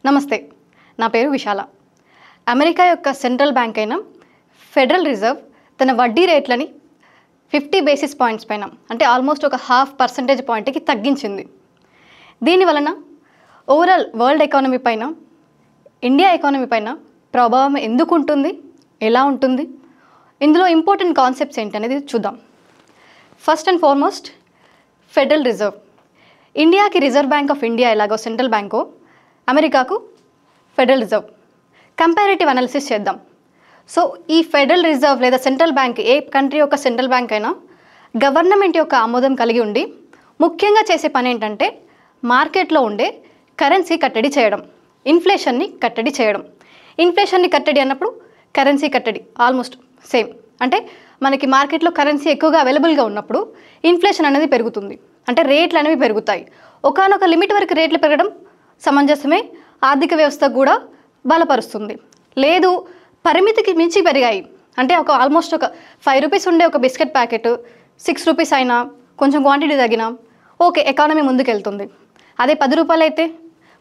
నమస్తే, నా పేరు విశాల. అమెరికా యొక్క సెంట్రల్ బ్యాంక్ అయిన ఫెడరల్ రిజర్వ్ తన వడ్డీ రేట్లని 50 బేసిస్ పాయింట్స్ పైన, అంటే ఆల్మోస్ట్ ఒక 0.5% పాయింట్కి తగ్గించింది. దీని వలన ఓవరాల్ వరల్డ్ ఎకానమీ పైన, ఇండియా ఎకానమీ పైన ప్రభావం ఎందుకు ఉంటుంది, ఎలా ఉంటుంది, ఇందులో ఇంపార్టెంట్ కాన్సెప్ట్స్ ఏంటి అనేది చూద్దాం. First and foremost, federal reserve. ఇండియాకి రిజర్వ్ బ్యాంక్ ఆఫ్ ఇండియా ఎలాగో సెంట్రల్ బ్యాంకో, అమెరికాకు ఫెడరల్ రిజర్వ్. కంపారేటివ్ అనాలిసిస్ చేద్దాం. సో ఈ ఫెడరల్ రిజర్వ్ లేదా సెంట్రల్ బ్యాంక్, ఏ కంట్రీ యొక్క సెంట్రల్ బ్యాంక్ అయినా గవర్నమెంట్ యొక్క ఆమోదం కలిగి ఉండి ముఖ్యంగా చేసే పని ఏంటంటే మార్కెట్లో ఉండే కరెన్సీ కట్టడి చేయడం, ఇన్ఫ్లేషన్ని కట్టడి చేయడం. ఇన్ఫ్లేషన్ని కట్టడి అన్నప్పుడు కరెన్సీ కట్టడి ఆల్మోస్ట్ సేమ్. అంటే మనకి మార్కెట్లో కరెన్సీ ఎక్కువగా అవైలబుల్గా ఉన్నప్పుడు ఇన్ఫ్లేషన్ అనేది పెరుగుతుంది, అంటే రేట్లు అనేవి పెరుగుతాయి. ఒకానొక లిమిట్ వరకు రేట్లు పెరగడం సమంజసమే, ఆర్థిక వ్యవస్థ కూడా బలపరుస్తుంది. లేదు పరిమితికి మించి పెరిగాయి అంటే ఆల్మోస్ట్ ఒక 5 రూపీస్ ఉండే ఒక బిస్కెట్ ప్యాకెట్ 6 రూపీస్ అయినా, కొంచెం క్వాంటిటీ తగ్గినా ఓకే, ఎకానమీ ముందుకెళ్తుంది. అదే 10 రూపాయలు అయితే,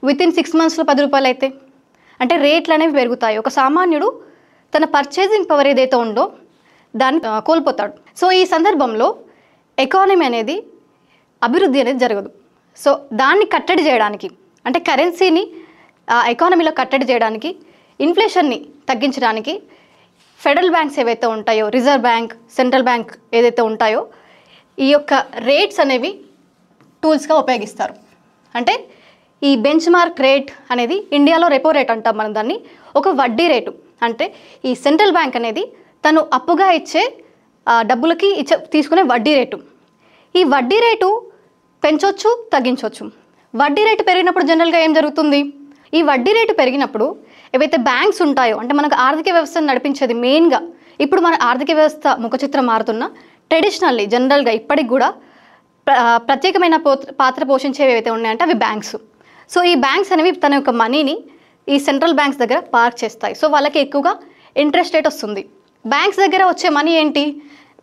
వితిన్ 6 మంత్స్లో 10 రూపాయలు అయితే అంటే రేట్లు అనేవి పెరుగుతాయి. ఒక సామాన్యుడు తన పర్చేసింగ్ పవర్ ఏదైతే ఉందో దాన్ని కోల్పోతాడు. సో ఈ సందర్భంలో ఎకానమీ అనేది, అభివృద్ధి అనేది జరగదు. సో దాన్ని కట్టడి చేయడానికి, అంటే కరెన్సీని ఎకానమీలో కట్టడి చేయడానికి, ఇన్ఫ్లేషన్ని తగ్గించడానికి ఫెడరల్ బ్యాంక్స్ ఏవైతే ఉంటాయో, రిజర్వ్ బ్యాంక్, సెంట్రల్ బ్యాంక్ ఏదైతే ఉంటాయో, ఈ యొక్క రేట్స్ అనేవి టూల్స్గా ఉపయోగిస్తారు. అంటే ఈ బెంచ్ మార్క్ రేట్ అనేది ఇండియాలో రెపో రేట్ అంటాం మనం దాన్ని, ఒక వడ్డీ రేటు. అంటే ఈ సెంట్రల్ బ్యాంక్ అనేది తను అప్పుగా ఇచ్చే డబ్బులకి తీసుకునే వడ్డీ రేటు. ఈ వడ్డీ రేటు పెంచవచ్చు, తగ్గించవచ్చు. వడ్డీ రేటు పెరిగినప్పుడు జనరల్గా ఏం జరుగుతుంది, ఈ వడ్డీ రేటు పెరిగినప్పుడు ఏవైతే బ్యాంక్స్ ఉంటాయో, అంటే మనకు ఆర్థిక వ్యవస్థను నడిపించేది మెయిన్గా, ఇప్పుడు మన ఆర్థిక వ్యవస్థ ముఖచిత్రం మారుతున్న ట్రెడిషనల్లీ జనరల్గా ఇప్పటికి కూడా ప్రత్యేకమైన పాత్ర పోషించేవి ఏవైతే ఉన్నాయంటే అవి బ్యాంక్స్. సో ఈ బ్యాంక్స్ అనేవి తన యొక్క మనీని ఈ సెంట్రల్ బ్యాంక్స్ దగ్గర పార్క్ చేస్తాయి. సో వాళ్ళకి ఎక్కువగా ఇంట్రెస్ట్ రేట్ వస్తుంది. బ్యాంక్స్ దగ్గర వచ్చే మనీ ఏంటి,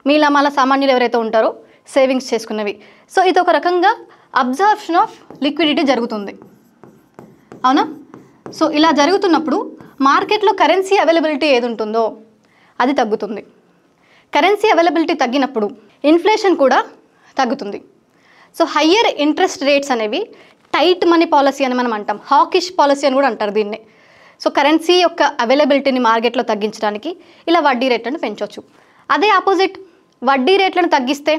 మీలా సామాన్యులు ఎవరైతే ఉంటారో సేవింగ్స్ చేసుకున్నవి. సో ఇది ఒక రకంగా అబ్జార్ప్షన్ ఆఫ్ లిక్విడిటీ జరుగుతుంది, అవునా? సో ఇలా జరుగుతున్నప్పుడు మార్కెట్లో కరెన్సీ అవైలబిలిటీ ఏది ఉంటుందో అది తగ్గుతుంది. కరెన్సీ అవైలబిలిటీ తగ్గినప్పుడు ఇన్ఫ్లేషన్ కూడా తగ్గుతుంది. సో హయ్యర్ ఇంట్రెస్ట్ రేట్స్ అనేవి టైట్ మనీ పాలసీ అని మనం అంటాం, హాకిష్ పాలసీ అని కూడా అంటారు దీన్ని. సో కరెన్సీ యొక్క అవైలబిలిటీని మార్కెట్లో తగ్గించడానికి ఇలా వడ్డీ రేట్లను పెంచవచ్చు. అదే ఆపోజిట్, వడ్డీ రేట్లను తగ్గిస్తే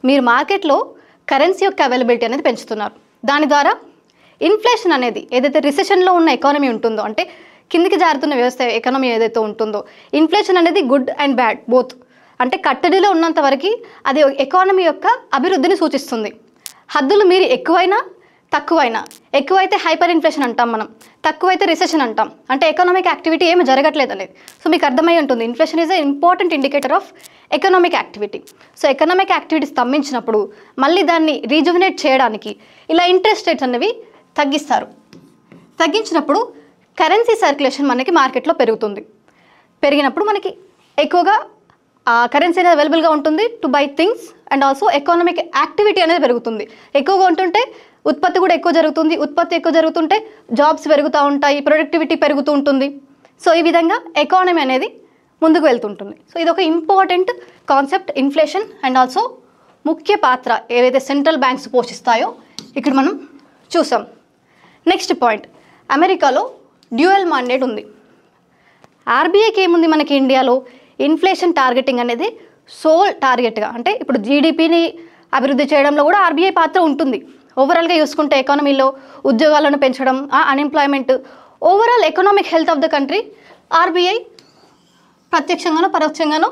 మీరు మార్కెట్లో కరెన్సీ యొక్క అవైలబిలిటీ అనేది పెంచుతున్నారు. దాని ద్వారా ఇన్ఫ్లేషన్ అనేది, ఏదైతే రిసెషన్లో ఉన్న ఎకానమీ ఉంటుందో, అంటే కిందికి జారుతున్న వ్యవస్థ ఎకానమీ ఏదైతే ఉంటుందో, ఇన్ఫ్లేషన్ అనేది గుడ్ అండ్ బ్యాడ్ బోత్. అంటే కట్టడిలో ఉన్నంత వరకు అది ఎకానమీ యొక్క అభివృద్ధిని సూచిస్తుంది. హద్దులు మీరి ఎక్కువైనా తక్కువైనా, ఎక్కువైతే హైపర్ ఇన్ఫ్లేషన్ అంటాం మనం, తక్కువైతే రిసెషన్ అంటాం. అంటే ఎకనామిక్ యాక్టివిటీ ఏమి జరగట్లేదు అనేది. సో మీకు అర్థమై ఉంటుంది, inflation is a important indicator of economic activity. So economic activity స్తంభించినప్పుడు మళ్ళీ దాన్ని రీజువినేట్ చేయడానికి ఇలా ఇంట్రెస్ట్ రేట్స్ అనేవి తగ్గిస్తారు. తగ్గించినప్పుడు కరెన్సీ సర్క్యులేషన్ మనకి మార్కెట్లో పెరుగుతుంది. పెరిగినప్పుడు మనకి ఎక్కువగా కరెన్సీ అనేది అవైలబుల్గా ఉంటుంది to buy things, and also economic activity అనేది పెరుగుతుంది. ఎక్కువగా ఉంటుంటే ఉత్పత్తి కూడా ఎక్కువ జరుగుతుంది, ఉత్పత్తి ఎక్కువ జరుగుతుంటే జాబ్స్ పెరుగుతూ ఉంటాయి, ప్రొడక్టివిటీ పెరుగుతూ ఉంటుంది. సో ఈ విధంగా ఎకానమీ అనేది ముందుకు వెళ్తుంటుంది. సో ఇది ఒక important concept, inflation and also ముఖ్య పాత్ర ఏవైతే సెంట్రల్ బ్యాంక్స్ పోషిస్తాయో ఇక్కడ మనం చూసాం. నెక్స్ట్ పాయింట్, అమెరికాలో డ్యూయల్ మ్యాండేట్ ఉంది. ఆర్బీఐకి ఏముంది మనకి ఇండియాలో, ఇన్ఫ్లేషన్ టార్గెటింగ్ అనేది సోల్ టార్గెట్గా, అంటే ఇప్పుడు జీడిపిని అభివృద్ధి చేయడంలో కూడా ఆర్బీఐ పాత్ర ఉంటుంది. ఓవరాల్గా చూసుకుంటే ఎకానమీలో ఉద్యోగాలను పెంచడం, unemployment, overall economic health of the country RBI ప్రత్యక్షంగానో పరోక్షంగానో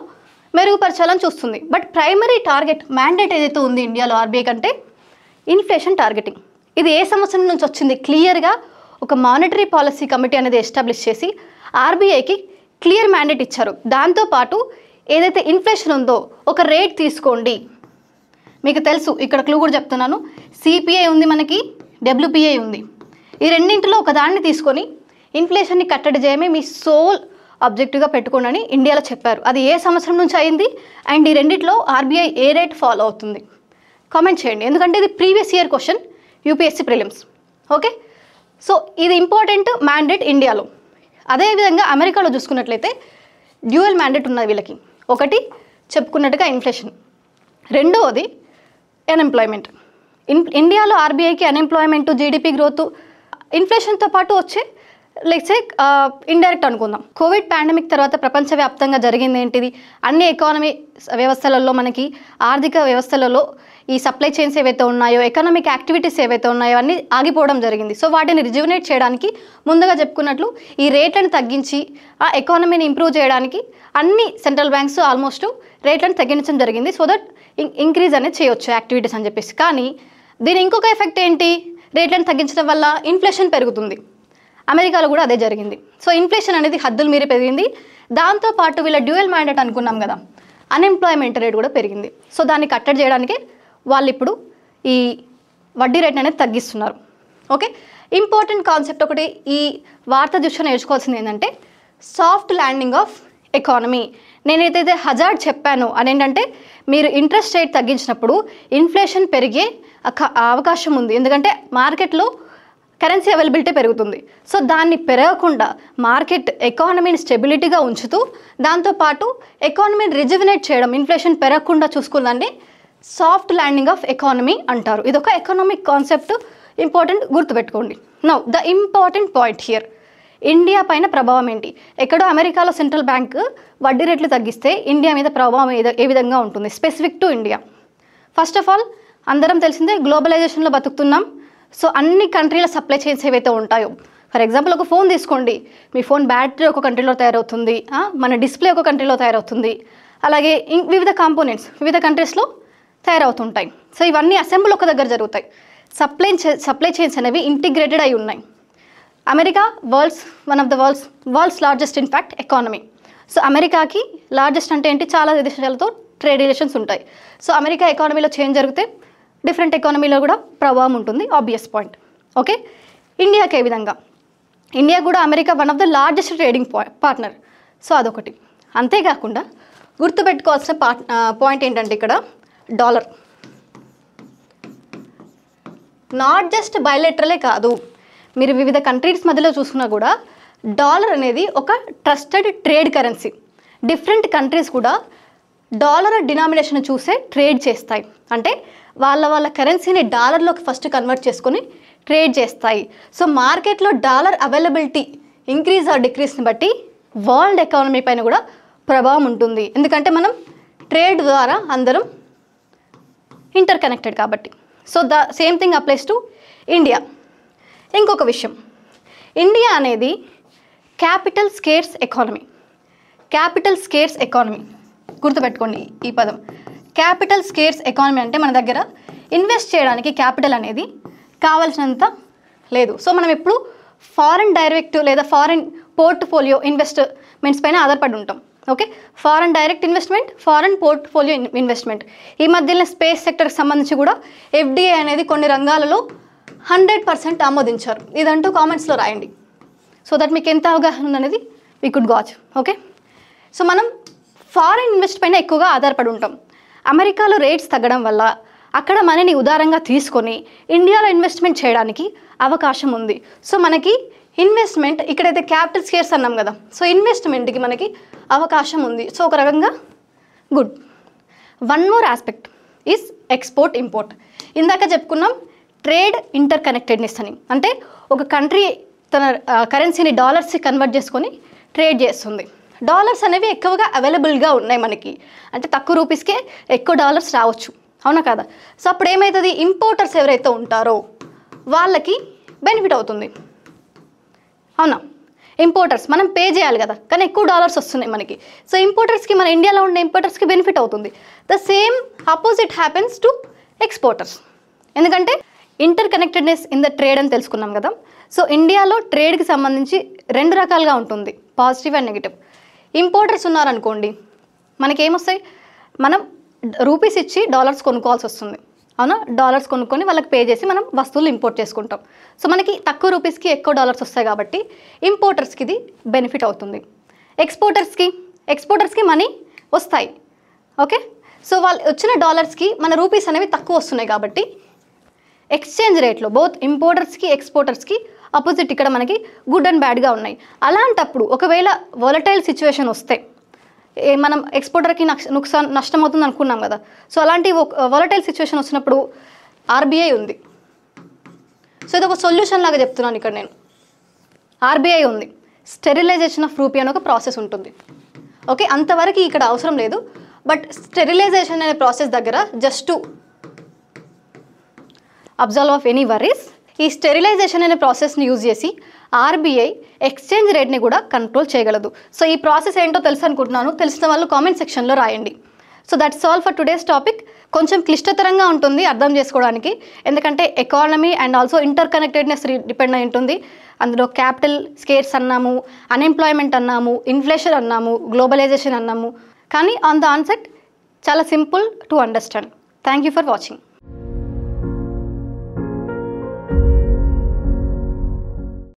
మెరుగుపరచాలని చూస్తుంది. బట్ ప్రైమరీ టార్గెట్ మ్యాండేట్ ఏదైతే ఉంది ఇండియాలో ఆర్బీఐ కంటే, ఇన్ఫ్లేషన్ టార్గెటింగ్. ఇది ఏ సంవత్సరం నుంచి వచ్చింది, క్లియర్గా ఒక మానిటరీ పాలసీ కమిటీ అనేది ఎస్టాబ్లిష్ చేసి ఆర్బీఐకి క్లియర్ మ్యాండేట్ ఇచ్చారు. దాంతోపాటు ఏదైతే ఇన్ఫ్లేషన్ ఉందో ఒక రేట్ తీసుకోండి. మీకు తెలుసు, ఇక్కడ క్లూ కూడా చెప్తున్నాను, సిపిఐ ఉంది మనకి, డబ్ల్యూపిఐ ఉంది. ఈ రెండింటిలో ఒక దాన్ని తీసుకొని ఇన్ఫ్లేషన్ని కట్టడి చేయమే మీ సోల్ ఆబ్జెక్టివ్గా పెట్టుకోండి అని ఇండియాలో చెప్పారు. అది ఏ సంవత్సరం నుంచి అయింది, అండ్ ఈ రెండిట్లో ఆర్బీఐ ఏ రేట్ ఫాలో అవుతుంది కామెంట్ చేయండి, ఎందుకంటే ఇది previous year question UPSC prelims. Okay, so ఇది ఇంపార్టెంట్ మ్యాండేట్ ఇండియాలో. అదేవిధంగా అమెరికాలో చూసుకున్నట్లయితే డ్యూయల్ మ్యాండేట్ ఉన్నది వీళ్ళకి. ఒకటి చెప్పుకున్నట్టుగా ఇన్ఫ్లేషన్, రెండవది అన్ఎంప్లాయ్మెంట్. ఇండియాలో ఆర్బీఐకి అన్ఎంప్లాయ్మెంట్, జీడిపి గ్రోత్, ఇన్ఫ్లేషన్తో పాటు వచ్చే లెట్స్ సే ఇండైరెక్ట్ అనుకుందాం. కోవిడ్ పాండమిక్ తర్వాత ప్రపంచవ్యాప్తంగా జరిగింది ఏంటిది? అన్ని ఎకానమీ వ్యవస్థలలో, మనకి ఆర్థిక వ్యవస్థలలో ఈ సప్లై చైన్స్ ఏవైతే ఉన్నాయో, ఎకనామిక్ యాక్టివిటీస్ ఏవైతే ఉన్నాయో అన్నీ ఆగిపోవడం జరిగింది. సో వాటిని రిజ్యువనేట్ చేయడానికి ముందుగా చెప్పుకున్నట్లు ఈ రేట్లను తగ్గించి ఆ ఎకానమీని ఇంప్రూవ్ చేయడానికి అన్ని సెంట్రల్ బ్యాంక్స్ ఆల్మోస్ట్ రేట్లను తగ్గించడం జరిగింది. సో దట్ ఇంక్రీజ్ అనేది చేయొచ్చు యాక్టివిటీస్ అని చెప్పేసి. కానీ దీని ఇంకొక ఎఫెక్ట్ ఏంటి? రేట్లను తగ్గించడం వల్ల ఇన్ఫ్లేషన్ పెరుగుతుంది. అమెరికాలో కూడా అదే జరిగింది. సో ఇన్ఫ్లేషన్ అనేది హద్దులు మీరి పెరిగింది. దాంతోపాటు వీళ్ళ డ్యూయల్ మ్యాండేట్ అనుకున్నాం కదా, అన్ఎంప్లాయ్మెంట్ రేట్ కూడా పెరిగింది. సో దాన్ని కట్టడి చేయడానికి వాళ్ళు ఇప్పుడు ఈ వడ్డీ రేట్ అనేది తగ్గిస్తున్నారు. ఓకే, ఇంపార్టెంట్ కాన్సెప్ట్ ఒకటి ఈ వార్త దృష్ట్యా నేర్చుకోవాల్సింది ఏంటంటే సాఫ్ట్ ల్యాండింగ్ ఆఫ్ ఎకానమీ. నేనైతే హజార్డ్ చెప్పాను అని ఏంటంటే మీరు ఇంట్రెస్ట్ రేట్ తగ్గించినప్పుడు ఇన్ఫ్లేషన్ పెరిగే అవకాశం ఉంది. ఎందుకంటే మార్కెట్లో కరెన్సీ అవైలబిలిటీ పెరుగుతుంది. సో దాన్ని పెరగకుండా మార్కెట్ ఎకానమీని స్టెబిలిటీగా ఉంచుతూ దాంతోపాటు ఎకానమీని రిజ్యువనేట్ చేయడం, ఇన్ఫ్లేషన్ పెరగకుండా చూసుకుందండి సాఫ్ట్ ల్యాండింగ్ ఆఫ్ ఎకానమీ అంటారు. ఇది ఒక ఎకనామిక్ కాన్సెప్ట్, ఇంపార్టెంట్, గుర్తుపెట్టుకోండి. Now the important point here, India పైన ప్రభావం ఏంటి? ఎక్కడో అమెరికాలో సెంట్రల్ బ్యాంక్ వడ్డీ రేట్లు తగ్గిస్తే ఇండియా మీద ప్రభావం ఏ విధంగా ఉంటుంది specific to India? First of all అందరం తెలిసిందే గ్లోబలైజేషన్లో బతుకుతున్నాం. సో అన్ని కంట్రీల సప్లై చైన్స్ ఏవైతే ఉంటాయో, ఫర్ ఎగ్జాంపుల్ ఒక ఫోన్ తీసుకోండి, మీ ఫోన్ బ్యాటరీ ఒక కంట్రీలో తయారవుతుంది, మన డిస్ప్లే ఒక కంట్రీలో తయారవుతుంది, అలాగే వివిధ కాంపోనెంట్స్ వివిధ కంట్రీస్లో తయారవుతుంటాయి. సో ఇవన్నీ అసెంబుల్ ఒక దగ్గర జరుగుతాయి. సప్లై చైన్స్ అనేవి ఇంటిగ్రేటెడ్ అయి ఉన్నాయి. America one of the world's largest in fact economy. So అమెరికాకి లార్జెస్ట్ అంటే ఏంటి? చాలా దేశాలతో ట్రేడ్ రిలేషన్స్ ఉంటాయి. సో అమెరికా ఎకానమీలో చేంజ్ జరిగితే డిఫరెంట్ ఎకానమీలో కూడా ప్రభావం ఉంటుంది, ఆబ్వియస్ పాయింట్. ఓకే, ఇండియాకి ఏ విధంగా? ఇండియా కూడా America one of the largest trading partner. So అదొకటి. అంతేకాకుండా గుర్తుపెట్టుకోవాల్సిన పాయింట్ ఏంటంటే ఇక్కడ డాలర్ నాట్ జస్ట్ బయలెటరలే కాదు, మీరు వివిధ కంట్రీస్ మధ్యలో చూసుకున్నా కూడా డాలర్ అనేది ఒక trusted trade currency. Different countries కూడా డాలర్ డినామినేషన్ చూసే ట్రేడ్ చేస్తాయి. అంటే వాళ్ళ కరెన్సీని డాలర్లోకి ఫస్ట్ కన్వర్ట్ చేసుకొని ట్రేడ్ చేస్తాయి. సో మార్కెట్లో డాలర్ అవైలబిలిటీ ఇంక్రీజ్ ఆర్ డిక్రీస్ని బట్టి వరల్డ్ ఎకానమీ పైన కూడా ప్రభావం ఉంటుంది. ఎందుకంటే మనం ట్రేడ్ ద్వారా అందరం ఇంటర్ కనెక్టెడ్ కాబట్టి. So the same thing applies to India. ఇంకొక విషయం, ఇండియా అనేది capital scares economy. Capital scares economy గుర్తుపెట్టుకోండి ఈ పదం. క్యాపిటల్ స్కేర్స్ ఎకానమీ అంటే మన దగ్గర ఇన్వెస్ట్ చేయడానికి క్యాపిటల్ అనేది కావాల్సినంత లేదు. సో మనం ఎప్పుడు ఫారెన్ డైరెక్ట్ లేదా ఫారెన్ పోర్ట్ఫోలియో ఇన్వెస్ట్మెంట్స్ పైన ఆధారపడి ఉంటాం. Okay, foreign direct investment, foreign portfolio investment. ఈ మధ్యలో స్పేస్ సెక్టర్కి సంబంధించి కూడా ఎఫ్డిఐ అనేది కొన్ని రంగాలలో 100% ఆమోదించారు. ఇదంటూ కామెంట్స్లో రాయండి, సో దట్ మీకు ఎంత అవగాహన ఉందనేది వీ కుడ్ గాచ్. ఓకే, సో మనం ఫారెన్ ఇన్వెస్ట్ పైన ఎక్కువగా ఆధారపడి ఉంటాం. అమెరికాలో రేట్స్ తగ్గడం వల్ల అక్కడ మనీని ఉదారంగా తీసుకొని ఇండియాలో ఇన్వెస్ట్మెంట్ చేయడానికి అవకాశం ఉంది. సో మనకి ఇన్వెస్ట్మెంట్ ఇక్కడైతే క్యాపిటల్ స్కేర్స్ అన్నాం కదా, సో ఇన్వెస్ట్మెంట్కి మనకి అవకాశం ఉంది. సో ఒక రకంగా good. One more aspect is export import. ఇందాక చెప్పుకున్నాం ట్రేడ్ ఇంటర్ కనెక్టెడ్నెస్ అని. అంటే ఒక కంట్రీ తన కరెన్సీని డాలర్స్కి కన్వర్ట్ చేసుకొని ట్రేడ్ చేస్తుంది. డాలర్స్ అనేవి ఎక్కువగా అవైలబుల్గా ఉన్నాయి మనకి, అంటే తక్కువ రూపీస్కే ఎక్కువ డాలర్స్ రావచ్చు, అవునా కదా? సో అప్పుడు ఏమవుతుంది, ఇంపోర్టర్స్ ఎవరైతే ఉంటారో వాళ్ళకి బెనిఫిట్ అవుతుంది, అవునా? ఇంపోర్టర్స్ మనం పే చేయాలి కదా, కానీ ఎక్కువ డాలర్స్ వస్తున్నాయి మనకి. సో ఇంపోర్టర్స్కి, మన ఇండియాలో ఉండే ఇంపోర్టర్స్కి బెనిఫిట్ అవుతుంది. The same opposite happens to exporters. ఎందుకంటే ఇంటర్ కనెక్టెడ్నెస్ ఇన్ ద ట్రేడ్ అని తెలుసుకున్నాం కదా. సో ఇండియాలో ట్రేడ్కి సంబంధించి రెండు రకాలుగా ఉంటుంది, పాజిటివ్ అండ్ నెగిటివ్. ఇంపోర్టర్స్ ఉన్నారనుకోండి, మనకేమొస్తాయి, మనం రూపీస్ ఇచ్చి డాలర్స్ కొనుక్కోవాల్సి వస్తుంది, అవునా? డాలర్స్ కొనుక్కొని వాళ్ళకి పే చేసి మనం వస్తువులు ఇంపోర్ట్ చేసుకుంటాం. సో మనకి తక్కువ రూపీస్కి ఎక్కువ డాలర్స్ వస్తాయి కాబట్టి ఇంపోర్టర్స్కి ఇది బెనిఫిట్ అవుతుంది. ఎక్స్పోర్టర్స్కి మనీ వస్తాయి, ఓకే? సో వాళ్ళు వచ్చిన డాలర్స్కి మన రూపీస్ అనేవి తక్కువ వస్తున్నాయి కాబట్టి ఎక్స్చేంజ్ రేట్లో బోత్ ఇంపోర్టర్స్కి ఎక్స్పోర్టర్స్కి ఆపోజిట్ ఇక్కడ మనకి గుడ్ అండ్ బ్యాడ్గా ఉన్నాయి. అలాంటప్పుడు ఒకవేళ వాలటైల్ సిచ్యువేషన్ వస్తే మనం ఎక్స్పోర్టర్కి నష్టం అవుతుంది అనుకున్నాం కదా. సో అలాంటి వాలటైల్ సిచ్యువేషన్ వచ్చినప్పుడు ఆర్బీఐ ఉంది. సో ఇది ఒక సొల్యూషన్ లాగా చెప్తున్నాను ఇక్కడ నేను. ఆర్బీఐ ఉంది, స్టెరిలైజేషన్ ఆఫ్ రూపీ అనే ఒక ప్రాసెస్ ఉంటుంది. ఓకే, అంతవరకు ఇక్కడ అవసరం లేదు. బట్ స్టెరిలైజేషన్ అనే ప్రాసెస్ దగ్గర just observe of any worries, ఈ స్టెరిలైజేషన్ అనే ప్రాసెస్ని యూజ్ చేసి ఆర్బీఐ ఎక్స్చేంజ్ రేట్ని కూడా కంట్రోల్ చేయగలదు. సో ఈ ప్రాసెస్ ఏంటో తెలుసు అనుకుంటున్నాను. తెలిసిన వాళ్ళు కామెంట్ సెక్షన్లో రాయండి. So that's all for today's topic. కొంచెం క్లిష్టతరంగా ఉంటుంది అర్థం చేసుకోవడానికి, ఎందుకంటే economy and also inter connectedness depend అయి ఉంటుంది. అందులో క్యాపిటల్ స్కేర్స్ అన్నాము, అన్ఎంప్లాయ్మెంట్ అన్నాము, ఇన్ఫ్లేషన్ అన్నాము, గ్లోబలైజేషన్ అన్నాము. కానీ ఆన్ ద ఆన్సెట్ చాలా simple to understand. Thank you for watching.